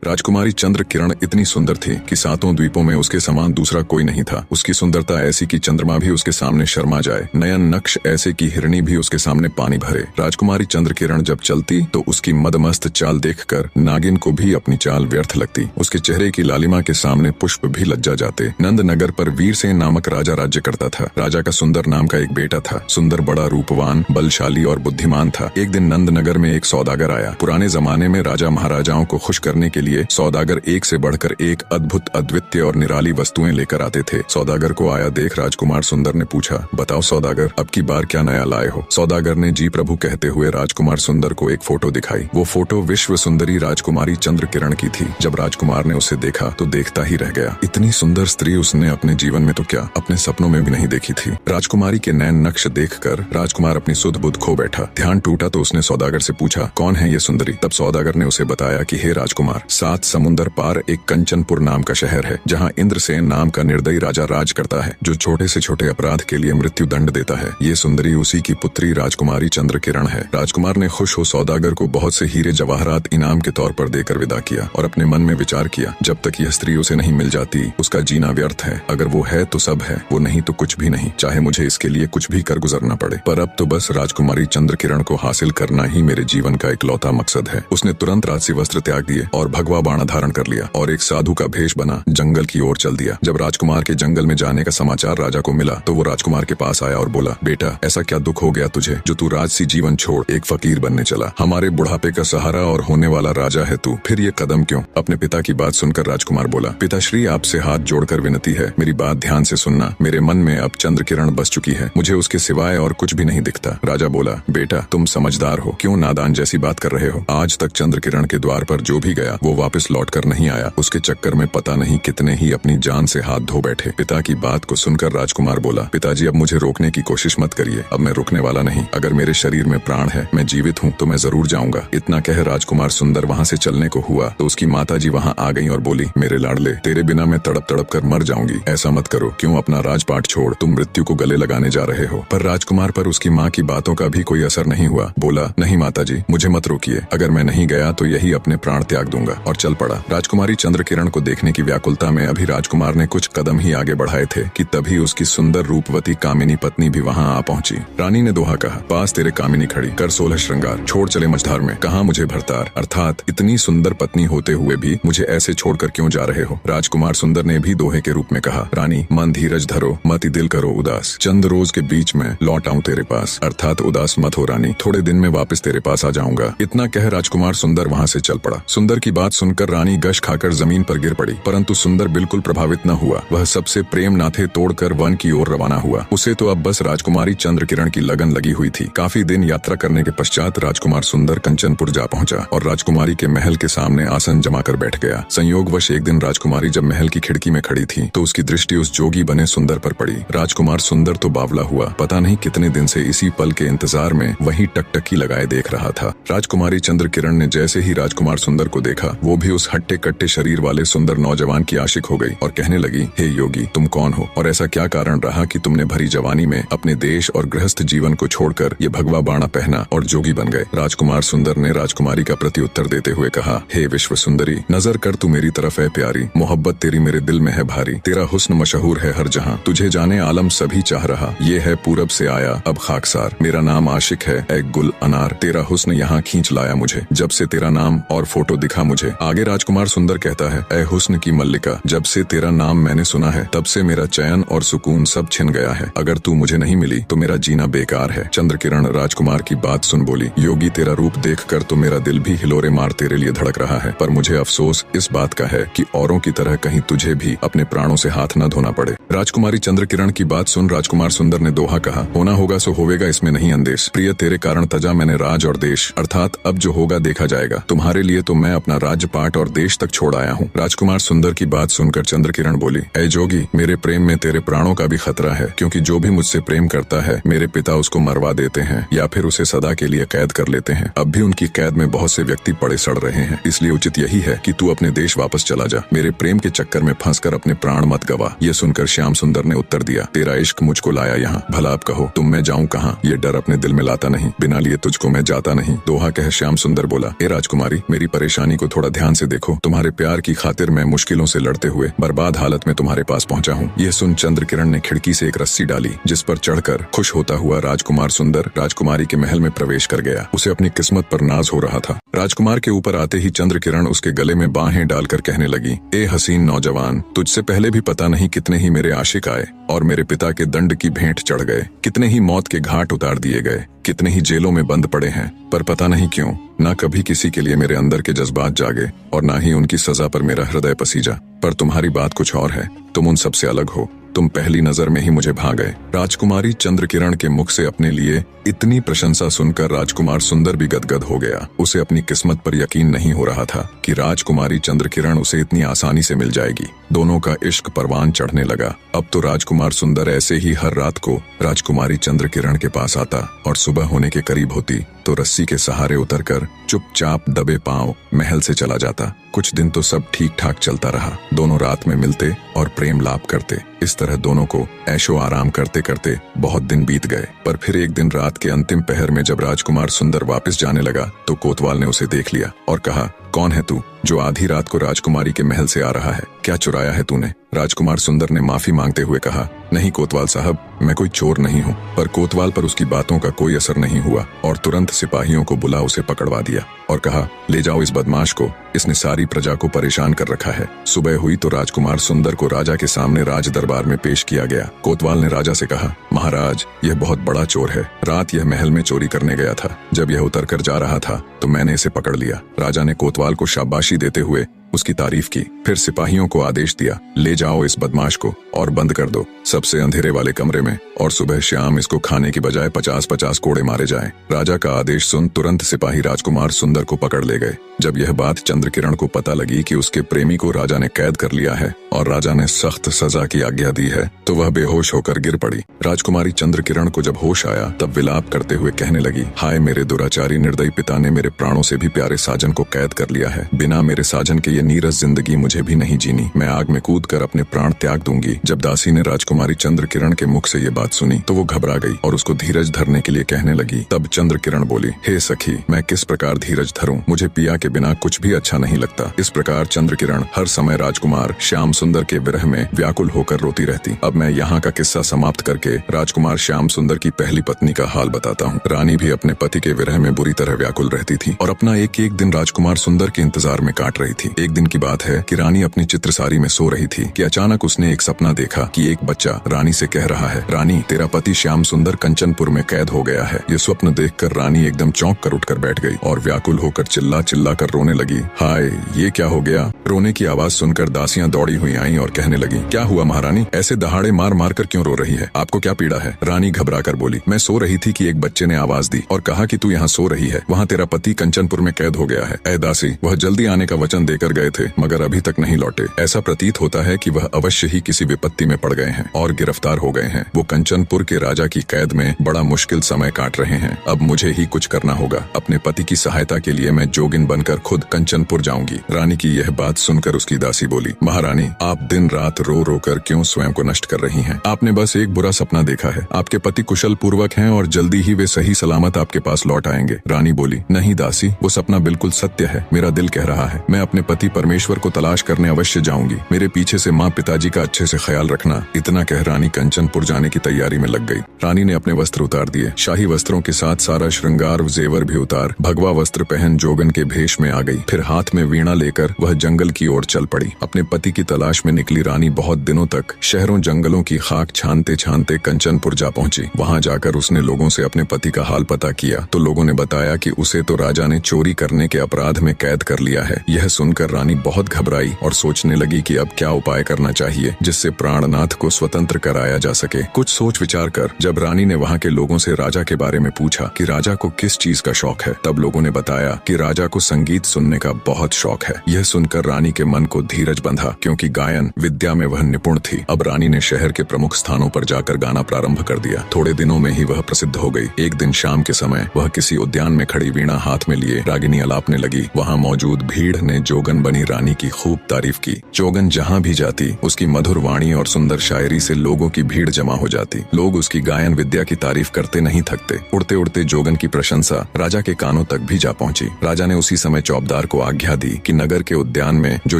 राजकुमारी चंद्र किरण इतनी सुंदर थी कि सातों द्वीपों में उसके समान दूसरा कोई नहीं था। उसकी सुंदरता ऐसी कि चंद्रमा भी उसके सामने शर्मा जाए, नयन नक्श ऐसे कि हिरणी भी उसके सामने पानी भरे। राजकुमारी चंद्र किरण जब चलती तो उसकी मदमस्त चाल देखकर नागिन को भी अपनी चाल व्यर्थ लगती। उसके चेहरे की लालिमा के सामने पुष्प भी लज्जा जाते। नंद नगर पर वीरसेन नामक राजा राज्य करता था। राजा का सुंदर नाम का एक बेटा था। सुंदर, बड़ा, रूपवान, बलशाली और बुद्धिमान था। एक दिन नंद नगर में एक सौदागर आया। पुराने जमाने में राजा महाराजाओं को खुश करने के लिए सौदागर एक से बढ़कर एक अद्भुत, अद्वितीय और निराली वस्तुएं लेकर आते थे। सौदागर को आया देख राजकुमार सुंदर ने पूछा, बताओ सौदागर, अब की बार क्या नया लाए हो? सौदागर ने जी प्रभु कहते हुए राजकुमार सुंदर को एक फोटो दिखाई। वो फोटो विश्व सुंदरी राजकुमारी चंद्र किरण की थी। जब राजकुमार ने उसे देखा तो देखता ही रह गया। इतनी सुंदर स्त्री उसने अपने जीवन में तो क्या, अपने सपनों में भी नहीं देखी थी। राजकुमारी के नैन नक्श देखकर राजकुमार अपनी सुध बुध खो बैठा। ध्यान टूटा तो उसने सौदागर से पूछा, कौन है ये सुंदरी? तब सौदागर ने उसे बताया कि हे राजकुमार, 7 समुंदर पार एक कंचनपुर नाम का शहर है, जहाँ इंद्रसेन नाम का निर्दयी राजा राज करता है, जो छोटे से छोटे अपराध के लिए मृत्यु दंड देता है। ये सुंदरी उसी की पुत्री राजकुमारी चंद्र किरण है। राजकुमार ने खुश हो सौदागर को बहुत से हीरे जवाहरात इनाम के तौर पर देकर विदा किया और अपने मन में विचार किया, जब तक यह स्त्री उसे नहीं मिल जाती उसका जीना व्यर्थ है। अगर वो है तो सब है, वो नहीं तो कुछ भी नहीं, चाहे मुझे इसके लिए कुछ भी कर गुजरना पड़े। पर अब तो बस राजकुमारी चंद्र किरण को हासिल करना ही मेरे जीवन का इकलौता मकसद है। उसने तुरंत राजसी वस्त्र त्याग दिए और भगवा बाणा धारण कर लिया और एक साधु का भेष बना जंगल की ओर चल दिया। जब राजकुमार के जंगल में जाने का समाचार राजा को मिला तो वो राजकुमार के पास आया और बोला, बेटा, ऐसा क्या दुख हो गया तुझे जो तू राजसी जीवन छोड़ एक फकीर बनने चला? हमारे बुढ़ापे का सहारा और होने वाला राजा है तू, फिर ये कदम क्यों? अपने पिता की बात सुनकर राजकुमार बोला, पिताश्री, आपसे हाथ जोड़कर विनती है, मेरी बात ध्यान से सुनना। मेरे मन में अब चंद्र किरण बस चुकी है, मुझे उसके सिवाय और कुछ भी नहीं दिखता। राजा बोला, बेटा, तुम समझदार हो, क्यों नादान जैसी बात कर रहे हो? आज तक चंद्र किरण के द्वार पर जो भी गया वो वापस लौट कर नहीं आया। उसके चक्कर में पता नहीं कितने ही अपनी जान से हाथ धो बैठे। पिता की बात को सुनकर राजकुमार बोला, पिताजी, अब मुझे रोकने की कोशिश मत करिए, अब मैं रुकने वाला नहीं। अगर मेरे शरीर में प्राण है, मैं जीवित हूँ, तो मैं जरूर जाऊंगा। इतना कह राजकुमार सुंदर वहाँ से चलने को हुआ तो उसकी माताजी वहाँ आ गई और बोली, मेरे लाडले, तेरे बिना मैं तड़प तड़प कर मर जाऊंगी। ऐसा मत करो, क्यों अपना राजपाट छोड़ तुम मृत्यु को गले लगाने जा रहे हो? पर राजकुमार पर उसकी माँ की बातों का भी कोई असर नहीं हुआ। बोला, नहीं माताजी, मुझे मत रोकिए, अगर मैं नहीं गया तो यही अपने प्राण त्याग दूंगा, और चल पड़ा। राजकुमारी चंद्र किरण को देखने की व्याकुलता में अभी राजकुमार ने कुछ कदम ही आगे बढ़ाए थे कि तभी उसकी सुंदर रूपवती कामिनी पत्नी भी वहाँ आ पहुंची। रानी ने दोहा कहा, पास तेरे कामिनी खड़ी, कर 16 श्रृंगार, छोड़ चले मझधार में, कहाँ मुझे भरतार। अर्थात इतनी सुंदर पत्नी होते हुए भी मुझे ऐसे छोड़कर क्यों जा रहे हो? राजकुमार सुंदर ने भी दोहे के रूप में कहा, रानी, मन धीरज धरो, मति दिल करो उदास, चंद रोज के बीच में लौट आऊं तेरे पास। अर्थात उदास मत हो रानी, थोड़े दिन में वापस तेरे पास आ जाऊंगा। इतना कह राजकुमार सुंदर वहाँ से चल पड़ा। सुंदर की बात सुनकर रानी गश खाकर जमीन पर गिर पड़ी, परंतु सुंदर बिल्कुल प्रभावित न हुआ। वह सबसे प्रेम नाथे तोड़कर वन की ओर रवाना हुआ। उसे तो अब बस राजकुमारी चंद्र किरण की लगन लगी हुई थी। काफी दिन यात्रा करने के पश्चात राजकुमार सुंदर कंचनपुर जा पहुंचा और राजकुमारी के महल के सामने आसन जमा कर बैठ गया। संयोगवश एक दिन राजकुमारी जब महल की खिड़की में खड़ी थी तो उसकी दृष्टि उस जोगी बने सुंदर पर पड़ी। राजकुमार सुंदर तो बावला हुआ, पता नहीं कितने दिन से इसी पल के इंतजार में वहीं टकटकी लगाए देख रहा था। राजकुमारी चंद्र किरण ने जैसे ही राजकुमार सुंदर को देखा, वो भी उस हट्टे कट्टे शरीर वाले सुंदर नौजवान की आशिक हो गई और कहने लगी, हे योगी, तुम कौन हो और ऐसा क्या कारण रहा कि तुमने भरी जवानी में अपने देश और गृहस्थ जीवन को छोड़कर ये भगवा बाणा पहना और जोगी बन गए? राजकुमार सुंदर ने राजकुमारी का प्रत्युत्तर देते हुए कहा, हे विश्व सुंदरी, नजर कर तू मेरी तरफ है प्यारी, मोहब्बत तेरी मेरे दिल में है भारी, तेरा हुस्न मशहूर है हर जहां, तुझे जाने आलम सभी चाह रहा, ये है पूरब से आया अब खाकसार, मेरा नाम आशिक है ए गुल अनार, तेरा हुस्न यहाँ खींच लाया मुझे, जब से तेरा नाम और फोटो दिखा मुझे। आगे राजकुमार सुंदर कहता है, ए हुस्न की मल्लिका, जब से तेरा नाम मैंने सुना है तब से मेरा चैन और सुकून सब छिन गया है, अगर तू मुझे नहीं मिली तो मेरा जीना बेकार है। चंद्र किरण राजकुमार की बात सुन बोली, योगी, तेरा रूप देखकर तो मेरा दिल भी हिलोरे मार तेरे लिए धड़क रहा है, पर मुझे अफसोस इस बात का है कि औरों की तरह कहीं तुझे भी अपने प्राणों से हाथ न धोना पड़े। राजकुमारी चंद्र किरण की बात सुन राजकुमार सुंदर ने दोहा कहा, होना होगा सो होवेगा, इसमें नहीं अंदेश। प्रिय, तेरे कारण तजा मैंने राज और देश, अर्थात अब जो होगा देखा जाएगा। तुम्हारे लिए तो मैं अपना राज्यपाट और देश तक छोड़ आया हूँ। राजकुमार सुंदर की बात सुनकर चंद्र किरण बोली, ऐ जोगी, मेरे प्रेम में तेरे प्राणों का भी खतरा है, क्योंकि जो भी मुझसे प्रेम करता है मेरे पिता उसको मरवा देते हैं या फिर उसे सदा के लिए कैद कर लेते हैं। अब भी उनकी कैद में बहुत से व्यक्ति पड़े सड़ रहे हैं, इसलिए उचित यही है कि तू अपने देश वापस चला जा, मेरे प्रेम के चक्कर में फंसकर अपने प्राण मत गवा। ये सुनकर श्याम सुंदर ने उत्तर दिया, तेरा इश्क मुझको लाया यहाँ, भला आप कहो तुम मैं जाऊँ कहाँ? ये डर अपने दिल में लाता नहीं, बिना लिए तुझको मैं जाता नहीं। दोहा कह श्याम सुंदर बोला, ए राजकुमारी, मेरी परेशानी को थोड़ा ध्यान से देखो, तुम्हारे प्यार की खातिर मैं मुश्किलों से लड़ते हुए बर्बाद हालत में तुम्हारे पास पहुंचा हूँ। यह सुन चंद्रकिरण ने खिड़की से एक रस्सी डाली, जिस पर चढ़कर खुश होता हुआ राजकुमार सुंदर राजकुमारी के महल में प्रवेश कर गया। उसे अपनी किस्मत पर नाज हो रहा था। राजकुमार के ऊपर आते ही चंद्रकिरण उसके गले में बाहें डालकर कहने लगी, ए हसीन नौजवान, तुझसे पहले भी पता नहीं कितने ही मेरे आशिक आए और मेरे पिता के दंड की भेंट चढ़ गए, कितने ही मौत के घाट उतार दिए गए, कितने ही जेलों में बंद पड़े हैं, पर पता नहीं क्यों ना कभी किसी के लिए मेरे अंदर के जज्बात जागे और ना ही उनकी सजा पर मेरा हृदय पसीजा। पर तुम्हारी बात कुछ और है, तुम उन सबसे अलग हो, तुम पहली नजर में ही मुझे भा गए। राजकुमारी चंद्रकिरण के मुख से अपने लिए इतनी प्रशंसा सुनकर राजकुमार सुंदर भी गदगद हो गया। उसे अपनी किस्मत पर यकीन नहीं हो रहा था कि राजकुमारी चंद्रकिरण उसे इतनी आसानी से मिल जाएगी। दोनों का इश्क परवान चढ़ने लगा। अब तो राजकुमार सुंदर ऐसे ही हर रात को राजकुमारी चंद्रकिरण के पास आता और सुबह होने के करीब होती तो रस्सी के सहारे उतरकर चुपचाप दबे पांव महल से चला जाता। कुछ दिन तो सब ठीक ठाक चलता रहा। दोनों रात में मिलते और प्रेम लाप करते। इस तरह दोनों को ऐशो आराम करते करते बहुत दिन बीत गए। पर फिर एक दिन रात के अंतिम पहर में जब राजकुमार सुंदर वापस जाने लगा तो कोतवाल ने उसे देख लिया और कहा, कौन है तू जो आधी रात को राजकुमारी के महल से आ रहा है? क्या चुराया है तूने? राजकुमार सुंदर ने माफी मांगते हुए कहा, नहीं कोतवाल साहब, मैं कोई चोर नहीं हूँ। पर कोतवाल पर उसकी बातों का कोई असर नहीं हुआ और तुरंत सिपाहियों को बुला उसे पकड़वा दिया और कहा, ले जाओ इस बदमाश को, इसने सारी प्रजा को परेशान कर रखा है। सुबह हुई तो राजकुमार सुंदर को राजा के सामने राज दरबार में पेश किया गया। कोतवाल ने राजा से कहा, महाराज, यह बहुत बड़ा चोर है। रात यह महल में चोरी करने गया था। जब यह उतर कर जा रहा था तो मैंने इसे पकड़ लिया। राजा ने कोतवाल को शाबाशी देते हुए उसकी तारीफ की। फिर सिपाहियों को आदेश दिया, ले जाओ इस बदमाश को और बंद कर दो सबसे अंधेरे वाले कमरे में, और सुबह शाम इसको खाने की बजाय 50-50 कोड़े मारे जाएं। राजा का आदेश सुन तुरंत सिपाही राजकुमार सुंदर को पकड़ ले गए। जब यह बात चंद्रकिरण को पता लगी कि उसके प्रेमी को राजा ने कैद कर लिया है और राजा ने सख्त सजा की आज्ञा दी है तो वह बेहोश होकर गिर पड़ी। राजकुमारी चंद्रकिरण को जब होश आया तब विलाप करते हुए कहने लगी, हाय मेरे दुराचारी निर्दयी पिता ने मेरे प्राणों से भी प्यारे साजन को कैद कर लिया है। बिना मेरे साजन के ये नीरस जिंदगी मुझे भी नहीं जीनी। मैं आग में कूद कर अपने प्राण त्याग दूंगी। जब दासी ने राजकुमारी चंद्रकिरण के मुख से ये बात सुनी तो वो घबरा गई और उसको धीरज धरने के लिए कहने लगी। तब चंद्रकिरण बोली, हे सखी, मैं किस प्रकार धीरज धरूं? मुझे पिया के बिना कुछ भी अच्छा नहीं लगता। इस प्रकार चंद्रकिरण हर समय राजकुमार श्याम सुंदर के विरह में व्याकुल होकर रोती रहती। अब मैं यहाँ का किस्सा समाप्त करके राजकुमार श्याम सुंदर की पहली पत्नी का हाल बताता हूँ। रानी भी अपने पति के विरह में बुरी तरह व्याकुल रहती थी और अपना एक एक दिन राजकुमार सुंदर के इंतजार में काट रही थी। एक दिन की बात है कि रानी अपनी चित्रसारी में सो रही थी कि अचानक उसने एक सपना देखा कि एक बच्चा रानी से कह रहा है, रानी, तेरा पति श्याम सुंदर कंचनपुर में कैद हो गया है। ये स्वप्न देखकर रानी एकदम चौंक कर उठकर बैठ गई और व्याकुल होकर चिल्ला चिल्ला कर रोने लगी। हाय, ये क्या हो गया? रोने की आवाज सुनकर दासियां दौड़ी हुई आईं और कहने लगी, क्या हुआ महारानी? ऐसे दहाड़े मार मार कर क्यों रो रही है? आपको क्या पीड़ा है? रानी घबरा कर बोली, मैं सो रही थी कि एक बच्चे ने आवाज दी और कहा कि तू यहाँ सो रही है, वहाँ तेरा पति कंचनपुर में कैद हो गया है। ऐ दासी, वह जल्दी आने का वचन देकर गए थे मगर अभी तक नहीं लौटे। ऐसा प्रतीत होता है कि वह अवश्य ही किसी विपत्ति में पड़ गए हैं और गिरफ्तार हो गए हैं। वो कंचनपुर के राजा की कैद में बड़ा मुश्किल समय काट रहे हैं। अब मुझे ही कुछ करना होगा। अपने पति की सहायता के लिए मैं जोगिन बनकर खुद कंचनपुर जाऊंगी। रानी की यह बात सुनकर उसकी दासी बोली, महारानी, आप दिन रात रो रो कर क्यों स्वयं को नष्ट कर रही हैं? आपने बस एक बुरा सपना देखा है। आपके पति कुशल पूर्वक हैं और जल्दी ही वे सही सलामत आपके पास लौट आएंगे। रानी बोली, नहीं दासी, वो सपना बिल्कुल सत्य है। मेरा दिल कह रहा है मैं अपने पति परमेश्वर को तलाश करने अवश्य जाऊंगी। मेरे पीछे से माँ पिताजी का अच्छे से ख्याल रखना। इतना कह रानी कंचनपुर जाने की तैयारी में लग गई। रानी ने अपने वस्त्र उतार दिए, शाही वस्त्रों के साथ सारा श्रृंगार जेवर भी उतार भगवा वस्त्र पहन जोगन के भेष में आ गई। फिर हाथ में वीणा लेकर वह जंगल की ओर चल पड़ी। अपने पति की तलाश में निकली रानी बहुत दिनों तक शहरों जंगलों की खाक छानते छानते कंचनपुर जा पहुंची। वहां जाकर उसने लोगों से अपने पति का हाल पता किया तो लोगों ने बताया कि उसे तो राजा ने चोरी करने के अपराध में कैद कर लिया है। यह सुनकर रानी बहुत घबराई और सोचने लगी कि अब क्या उपाय करना चाहिए जिससे प्राणनाथ को स्वतंत्र कराया जा सके। कुछ सोच विचार कर जब रानी ने वहां के लोगों से राजा के बारे में पूछा कि राजा को किस चीज का शौक है, तब लोगों ने बताया कि राजा को संगीत सुनने का बहुत शौक है। यह सुनकर रानी के मन को धीरज बंधा क्योंकि गायन विद्या में वह निपुण थी। अब रानी ने शहर के प्रमुख स्थानों पर जाकर गाना प्रारंभ कर दिया। थोड़े दिनों में ही वह प्रसिद्ध हो गई। एक दिन शाम के समय वह किसी उद्यान में खड़ी वीणा हाथ में लिए रागिनी अलापने लगी। वहाँ मौजूद भीड़ ने जोगन बनी रानी की खूब तारीफ की। जोगन जहाँ भी जाती उसकी मधुर वाणी और सुंदर शायरी से लोगों की भीड़ जमा हो जाती। लोग उसकी गायन विद्या की तारीफ करते नहीं थकते। उड़ते उड़ते जोगन की प्रशंसा राजा के कानों तक भी जा पहुंची। राजा ने उसी समय चौबदार को आज्ञा दी कि नगर के उद्यान में जो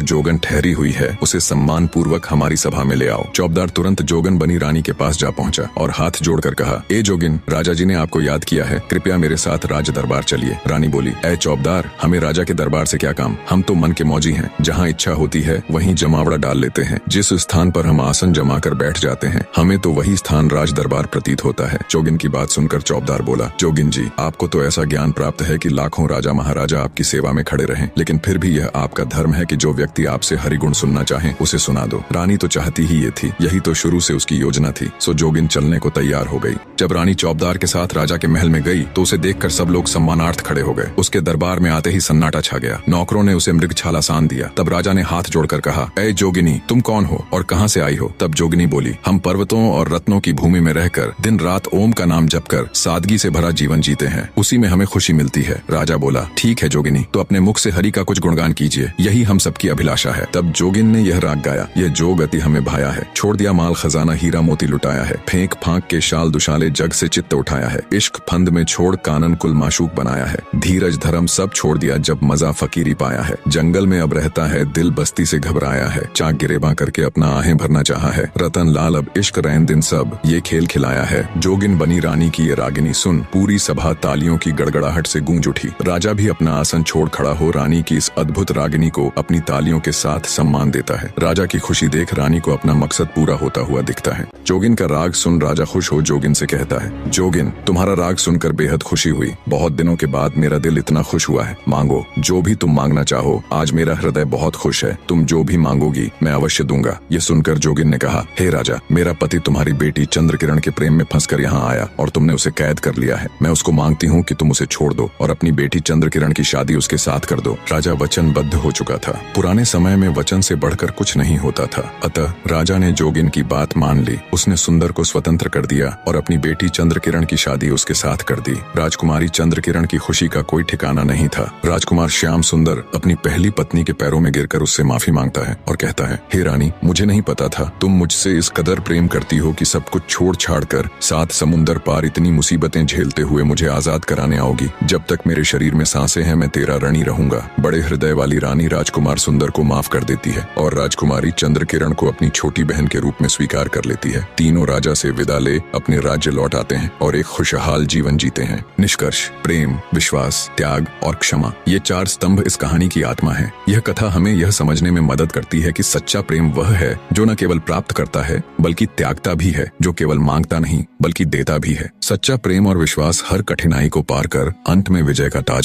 जोगन ठहरी हुई है उसे सम्मान पूर्वक हमारी सभा में ले आओ। चौबदार तुरंत जोगन बनी रानी के पास जा पहुंचा और हाथ जोड़कर कहा, ए जोगिन, राजा जी ने आपको याद किया है, कृपया मेरे साथ राज दरबार चलिए। रानी बोली, ए चौबदार, हमें राजा के दरबार से क्या काम, हम तो मन के मौजी हैं, जहाँ इच्छा होती है वहीं जमावड़ा डाल लेते हैं। जिस स्थान पर हम आसन जमा कर बैठ जाते हैं हमें तो वही स्थान राज दरबार प्रतीत होता है। जोगिन की बात सुनकर चौबदार बोला, जोगिन जी, आपको तो ऐसा ज्ञान प्राप्त है कि लाखों राजा महाराजा आपकी सेवा में खड़े रहें, लेकिन फिर भी यह आपका धर्म है कि जो व्यक्ति आपसे हरिगुण सुनना चाहे उसे सुना दो। रानी तो चाहती ही ये थी, यही तो शुरू से उसकी योजना थी। सो जोगिन चलने को तैयार हो गई। जब रानी चौबदार के साथ राजा के महल में गई तो उसे देखकर सब लोग सम्मानार्थ खड़े हो गए। उसके दरबार में आते ही सन्नाटा छा गया। नौकरों ने उसे मृगछाला सान दिया। तब राजा ने हाथ जोड़कर कहा, ए जोगिनी, तुम कौन हो और कहाँ से आई हो? तब जोगिनी बोली, हम पर्वतों और रत्नों की भूमि में रहकर दिन रात ओम का नाम जपकर सादगी से भरा जीवन जीते हैं, उसी में हमें खुशी मिलती है। राजा बोला, ठीक है जोगिनी, तो अपने मुख से हरि का कुछ गुणगान कीजिए, यही हम सबकी अभिलाषा है। तब जोगिन ने यह राग गाया, ये जो गति हमें भाया है, छोड़ दिया माल खजाना हीरा मोती लुटाया है, फेंक फांक के शाल दुशाले जग से चित्त उठाया है, इश्क फंद में छोड़ कानन कुल माशूक बनाया है, धीरज धर्म सब छोड़ दिया जब मजा फकीरी पाया है, जंगल में अब रहता है दिल बस्ती से घबराया है, चाक गिरेबा करके अपना आहें भरना चाहा है, रतन लाल अब इश्क रैन दिन सब ये खेल खिलाया है। जोगिन बनी रानी की ये रागिनी सुन पूरी सभा तालियों की गड़गड़ाहट से गूंज उठी। राजा भी अपना आसन छोड़ खड़ा हो रानी की इस अद्भुत रागिनी को अपनी तालियों के साथ सम्मान देता है। राजा की खुशी देख रानी को अपना मकसद पूरा होता हुआ दिखता है। जोगिन का राग सुन राजा खुश हो जोगिन से कहता है, जोगिन, तुम्हारा राग सुनकर बेहद खुशी हुई। बहुत दिनों के बाद मेरा दिल इतना खुश हुआ है। मांगो जो भी तुम मांगना चाहो, आज मेरा हृदय बहुत खुश है। तुम जो भी मांगोगी मैं अवश्य दूंगा। ये सुनकर जोगिन ने कहा, हे राजा, मेरा पति तुम्हारी बेटी चंद्रकिरण के प्रेम में फंसकर यहाँ आया और तुमने उसे कैद कर लिया है। मैं उसको मांगती हूँ कि तुम उसे छोड़ दो और अपनी बेटी चंद्रकिरण की शादी उसके साथ कर दो। राजा वचनबद्ध हो चुका था। पुराने समय में वचन से बढ़कर कुछ नहीं होता था। अतः राजा ने जोगिन की बात मान ली। उसने सुंदर को स्वतंत्र कर दिया और अपनी बेटी चंद्रकिरण की शादी उसके साथ कर दी। राजकुमारी चंद्रकिरण की खुशी का कोई ठिकाना नहीं था। राजकुमार श्याम सुंदर अपनी पहली पत्नी के पैरों में गिरकर उससे माफी मांगता है और कहता है, हे रानी, मुझे नहीं पता था तुम मुझसे इस कदर प्रेम करती हो कि सब कुछ छोड़ छाड़ कर 7 समुंदर पार इतनी मुसीबतें झेलते हुए मुझे आजाद कराने आओगी। जब तक मेरे शरीर में सांसें हैं मैं तेरा ऋणी रहूंगा। बड़े हृदय वाली रानी राजकुमार सुंदर को माफ कर देती है और राजकुमारी चंद्रकिरण को अपनी छोटी बहन के रूप में स्वीकार कर लेती है। तीनों राजा से विदा ले अपने राज्य लौट आते हैं और एक खुशहाल जीवन जीते हैं। निष्कर्ष, प्रेम, विश्वास, त्याग और क्षमा, ये 4 स्तंभ इस कहानी की आत्मा है। यह कथा हमें यह समझने में मदद करती है कि सच्चा प्रेम वह है जो न केवल प्राप्त करता है बल्कि त्यागता भी है, जो केवल मांगता नहीं बल्कि देता भी है। सच्चा प्रेम और विश्वास हर कठिनाई को पार कर अंत में विजय का ताज